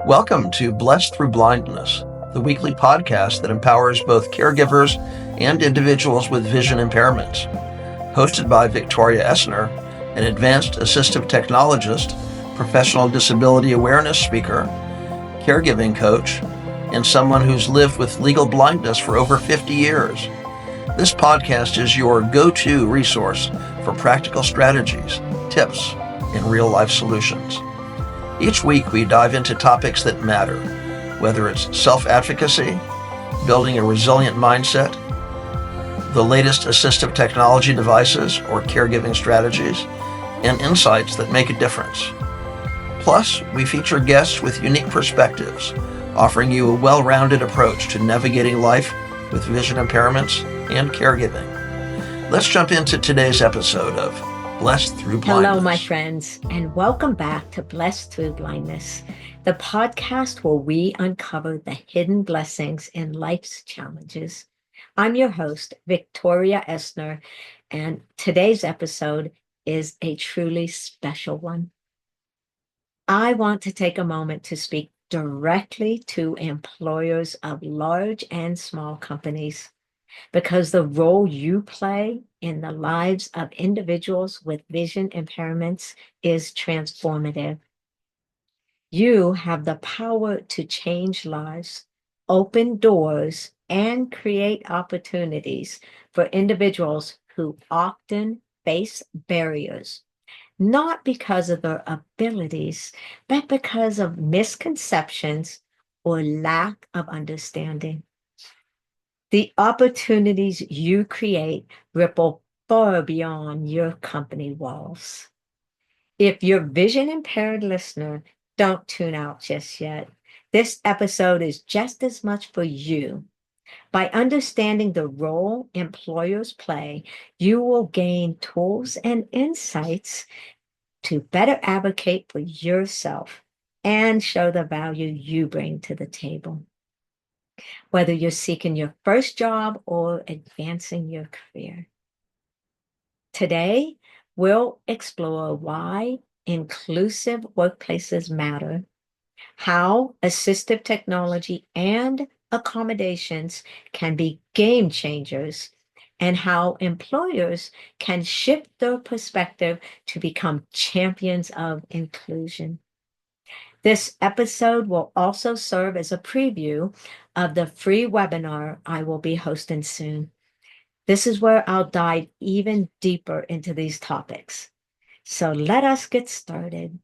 Welcome to Blessed Through Blindness, the weekly podcast that empowers both caregivers and individuals with vision impairments. Hosted by Victoria Essner, an advanced assistive technologist, professional disability awareness speaker, caregiving coach, and someone who's lived with legal blindness for over 50 years. This podcast is your go-to resource for practical strategies, tips, and real-life solutions. Each week, we dive into topics that matter, whether it's self-advocacy, building a resilient mindset, the latest assistive technology devices or caregiving strategies, and insights that make a difference. Plus, we feature guests with unique perspectives, offering you a well-rounded approach to navigating life with vision impairments and caregiving. Let's jump into today's episode of Blessed Through Blindness. Hello, my friends, and welcome back to Blessed Through Blindness, the podcast where we uncover the hidden blessings in life's challenges. I'm your host, Victoria Essner, and today's episode is a truly special one. I want to take a moment to speak directly to employers of large and small companies, because the role you play in the lives of individuals with vision impairments is transformative. You have the power to change lives, open doors, and create opportunities for individuals who often face barriers, not because of their abilities, but because of misconceptions or lack of understanding. The opportunities you create ripple far beyond your company walls. If you're vision impaired listener, don't tune out just yet. This episode is just as much for you. By understanding the role employers play, you will gain tools and insights to better advocate for yourself and show the value you bring to the table, whether you're seeking your first job or advancing your career. Today, we'll explore why inclusive workplaces matter, how assistive technology and accommodations can be game changers, and how employers can shift their perspective to become champions of inclusion. This episode will also serve as a preview of the free webinar I will be hosting soon. This is where I'll dive even deeper into these topics. So let us get started.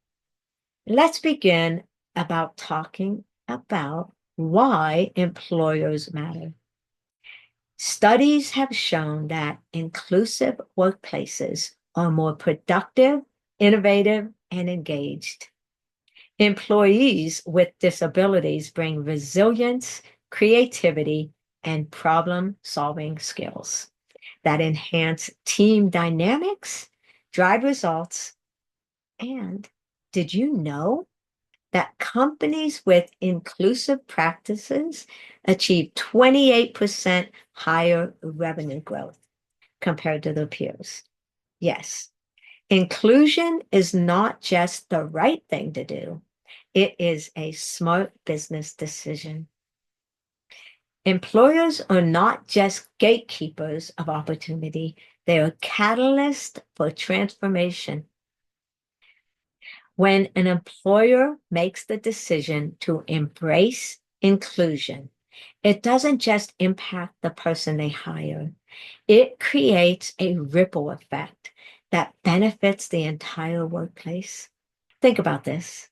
Let's begin about talking about why employers matter. Studies have shown that inclusive workplaces are more productive, innovative, and engaged. Employees with disabilities bring resilience, creativity, and problem-solving skills that enhance team dynamics, drive results, and did you know that companies with inclusive practices achieve 28% higher revenue growth compared to their peers? Yes, inclusion is not just the right thing to do. It is a smart business decision. Employers are not just gatekeepers of opportunity, they are catalysts for transformation. When an employer makes the decision to embrace inclusion, it doesn't just impact the person they hire, it creates a ripple effect that benefits the entire workplace. Think about this.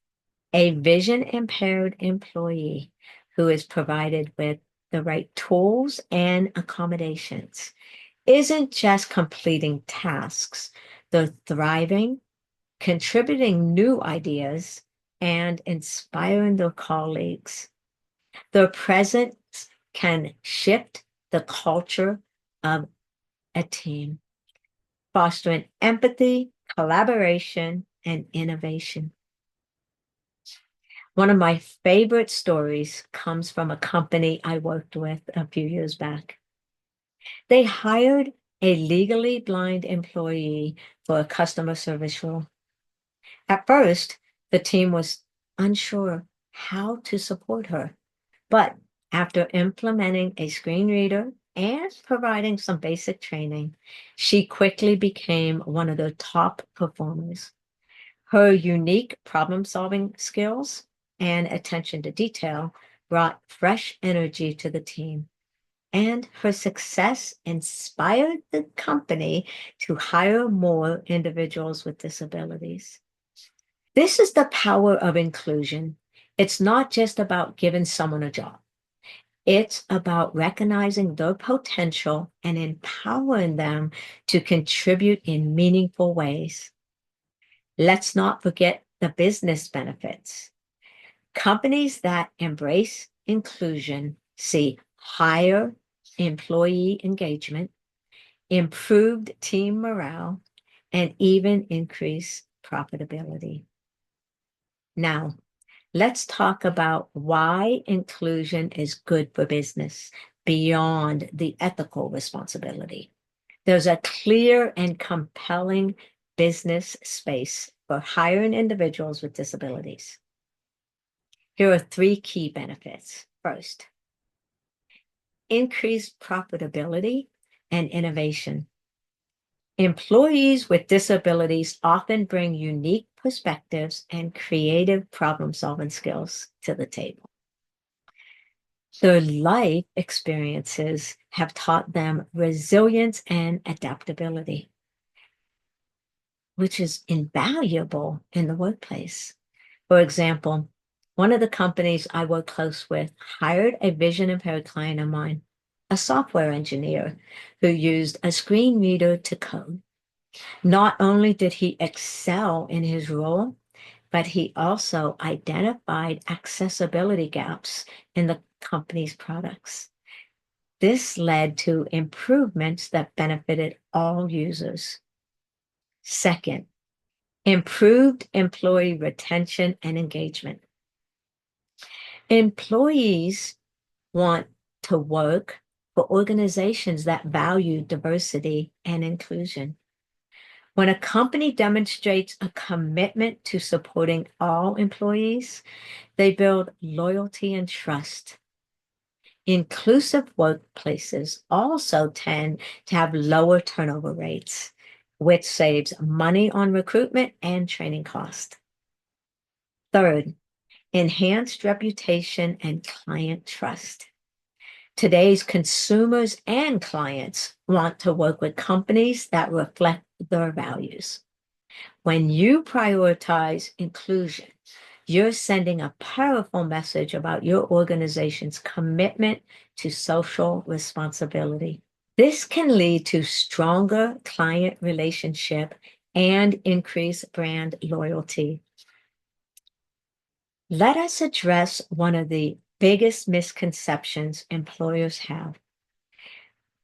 A vision impaired employee who is provided with the right tools and accommodations isn't just completing tasks, they're thriving, contributing new ideas, and inspiring their colleagues. Their presence can shift the culture of a team, fostering empathy, collaboration, and innovation. One of my favorite stories comes from a company I worked with a few years back. They hired a legally blind employee for a customer service role. At first, the team was unsure how to support her. But after implementing a screen reader and providing some basic training, she quickly became one of the top performers. Her unique problem-solving skills and attention to detail brought fresh energy to the team, and her success inspired the company to hire more individuals with disabilities. This is the power of inclusion. It's not just about giving someone a job. It's about recognizing their potential and empowering them to contribute in meaningful ways. Let's not forget the business benefits. Companies that embrace inclusion see higher employee engagement, improved team morale, and even increased profitability. Now, let's talk about why inclusion is good for business beyond the ethical responsibility. There's a clear and compelling business space for hiring individuals with disabilities. Here are three key benefits. First, increased profitability and innovation. Employees with disabilities often bring unique perspectives and creative problem-solving skills to the table. Their life experiences have taught them resilience and adaptability, which is invaluable in the workplace. For example, one of the companies I work close with hired a vision-impaired client of mine, a software engineer who used a screen reader to code. Not only did he excel in his role, but he also identified accessibility gaps in the company's products. This led to improvements that benefited all users. Second, improved employee retention and engagement. Employees want to work for organizations that value diversity and inclusion. When a company demonstrates a commitment to supporting all employees, they build loyalty and trust. Inclusive workplaces also tend to have lower turnover rates, which saves money on recruitment and training costs. Third, enhanced reputation and client trust. Today's consumers and clients want to work with companies that reflect their values. When you prioritize inclusion, you're sending a powerful message about your organization's commitment to social responsibility. This can lead to stronger client relationship and increased brand loyalty. Let us address one of the biggest misconceptions employers have: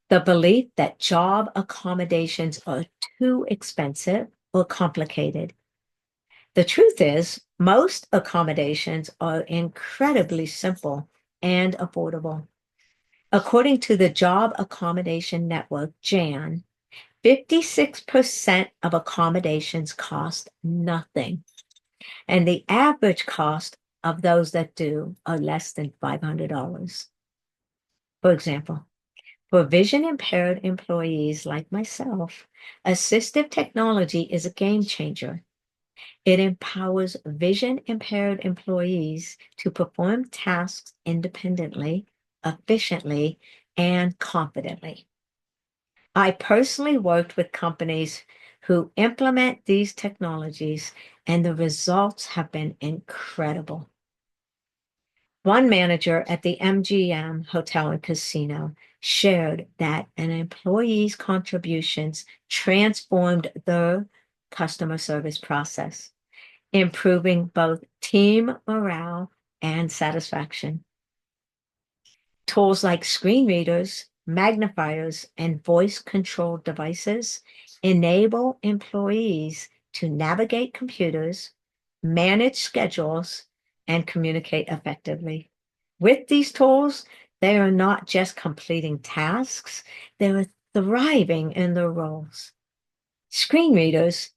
the belief that job accommodations are too expensive or complicated. The truth is, most accommodations are incredibly simple and affordable. According to the Job Accommodation Network, JAN, 56% of accommodations cost nothing, and the average cost of those that do are less than $500. For example, for vision-impaired employees like myself, assistive technology is a game changer. It empowers vision-impaired employees to perform tasks independently, efficiently, and confidently. I personally worked with companies who implement these technologies, and the results have been incredible. One manager at the MGM Hotel and Casino shared that an employee's contributions transformed their customer service process, improving both team morale and satisfaction. Tools like screen readers, magnifiers, and voice-controlled devices enable employees to navigate computers, manage schedules, and communicate effectively. With these tools, they are not just completing tasks, they are thriving in their roles. Screen readers,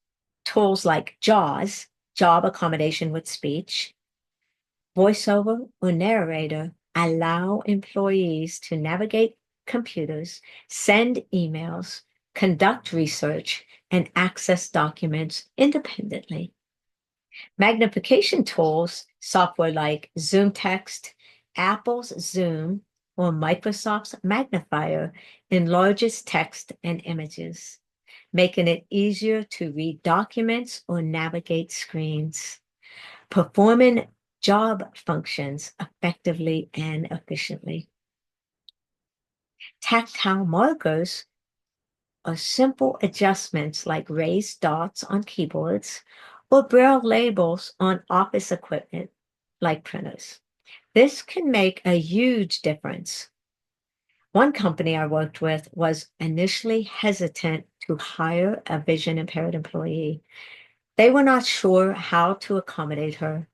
tools like JAWS, Job Accommodation with Speech, Voiceover or narrator allow employees to navigate computers, send emails, conduct research, and access documents independently. Magnification tools, software like Zoom Text, Apple's Zoom, or Microsoft's Magnifier enlarges text and images, making it easier to read documents or navigate screens, performing job functions effectively and efficiently. Tactile markers are simple adjustments like raised dots on keyboards or braille labels on office equipment like printers. This can make a huge difference. One company I worked with was initially hesitant to hire a vision impaired employee. They were not sure how to accommodate her.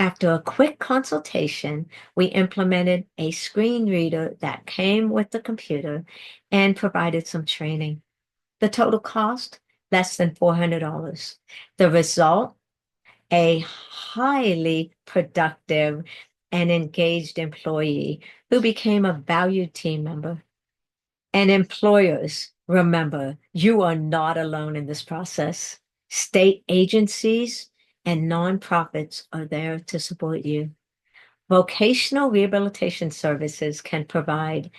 After a quick consultation, we implemented a screen reader that came with the computer and provided some training. The total cost, less than $400. The result, a highly productive and engaged employee who became a valued team member. And employers, remember, you are not alone in this process. State agencies and nonprofits are there to support you. Vocational rehabilitation services can provide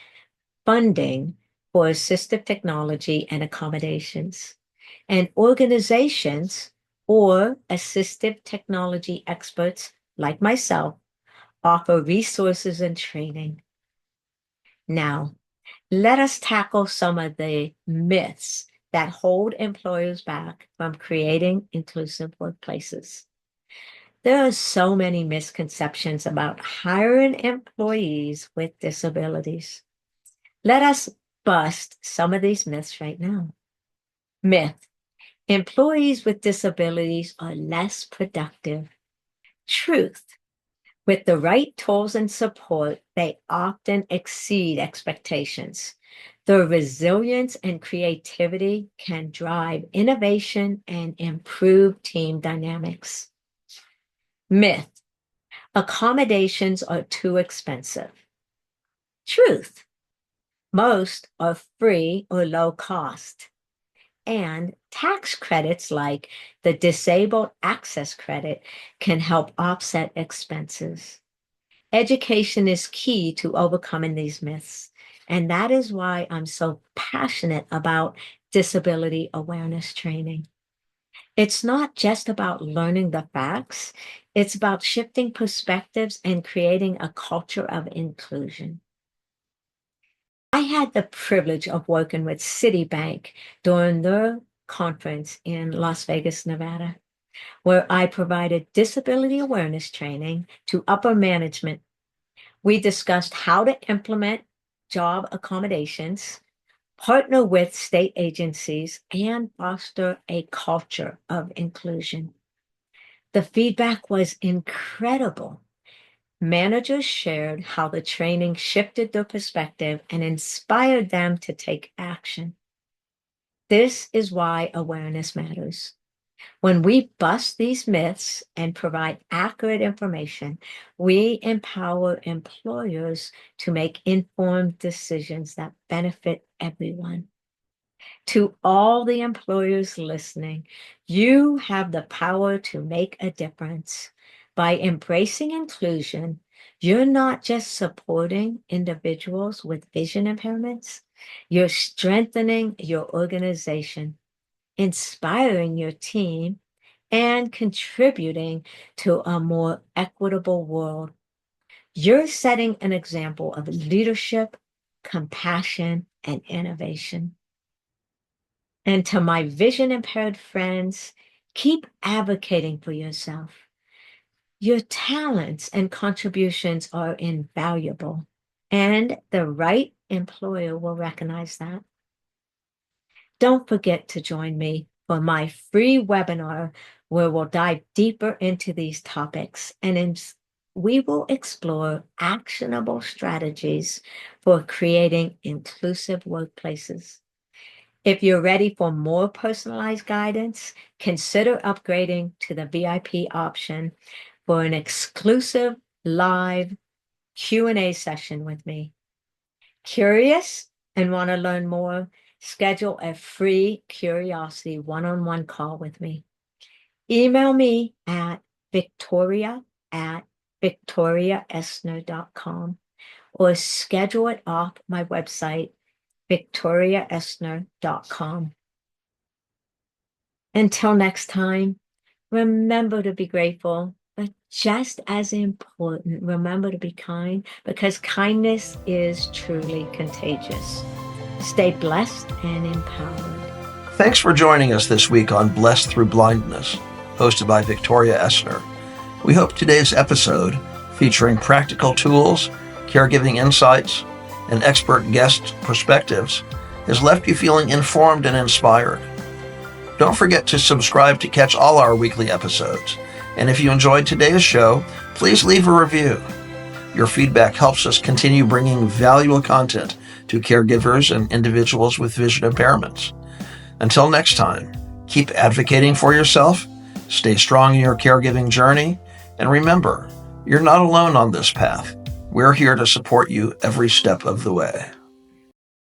funding for assistive technology and accommodations. And organizations or assistive technology experts like myself offer resources and training. Now, let us tackle some of the myths that hold employers back from creating inclusive workplaces. There are so many misconceptions about hiring employees with disabilities. Let us bust some of these myths right now. Myth: employees with disabilities are less productive. Truth: with the right tools and support, they often exceed expectations. Their resilience and creativity can drive innovation and improve team dynamics. Myth: accommodations are too expensive. Truth: most are free or low cost. And tax credits like the Disabled Access Credit can help offset expenses. Education is key to overcoming these myths. And that is why I'm so passionate about disability awareness training. It's not just about learning the facts, it's about shifting perspectives and creating a culture of inclusion. I had the privilege of working with Citibank during their conference in Las Vegas, Nevada, where I provided disability awareness training to upper management. We discussed how to implement job accommodations, partner with state agencies, and foster a culture of inclusion. The feedback was incredible. Managers shared how the training shifted their perspective and inspired them to take action. This is why awareness matters. When we bust these myths and provide accurate information, we empower employers to make informed decisions that benefit everyone. To all the employers listening, you have the power to make a difference. By embracing inclusion, you're not just supporting individuals with vision impairments, you're strengthening your organization, inspiring your team, and contributing to a more equitable world. You're setting an example of leadership, compassion, and innovation. And to my vision impaired friends, keep advocating for yourself. Your talents and contributions are invaluable, and the right employer will recognize that. Don't forget to join me for my free webinar where we'll dive deeper into these topics and we will explore actionable strategies for creating inclusive workplaces. If you're ready for more personalized guidance, consider upgrading to the VIP option for an exclusive live Q&A session with me. Curious and want to learn more? Schedule a free curiosity one-on-one call with me. Email me at victoriaessner.com or schedule it off my website, victoriaessner.com. Until next time, remember to be grateful, but just as important, remember to be kind, because kindness is truly contagious. Stay blessed and empowered. Thanks for joining us this week on Blessed Through Blindness, hosted by Victoria Essner. We hope today's episode, featuring practical tools, caregiving insights, and expert guest perspectives, has left you feeling informed and inspired. Don't forget to subscribe to catch all our weekly episodes. And if you enjoyed today's show, please leave a review. Your feedback helps us continue bringing valuable content to caregivers and individuals with vision impairments. Until next time, keep advocating for yourself, stay strong in your caregiving journey, and remember, you're not alone on this path. We're here to support you every step of the way.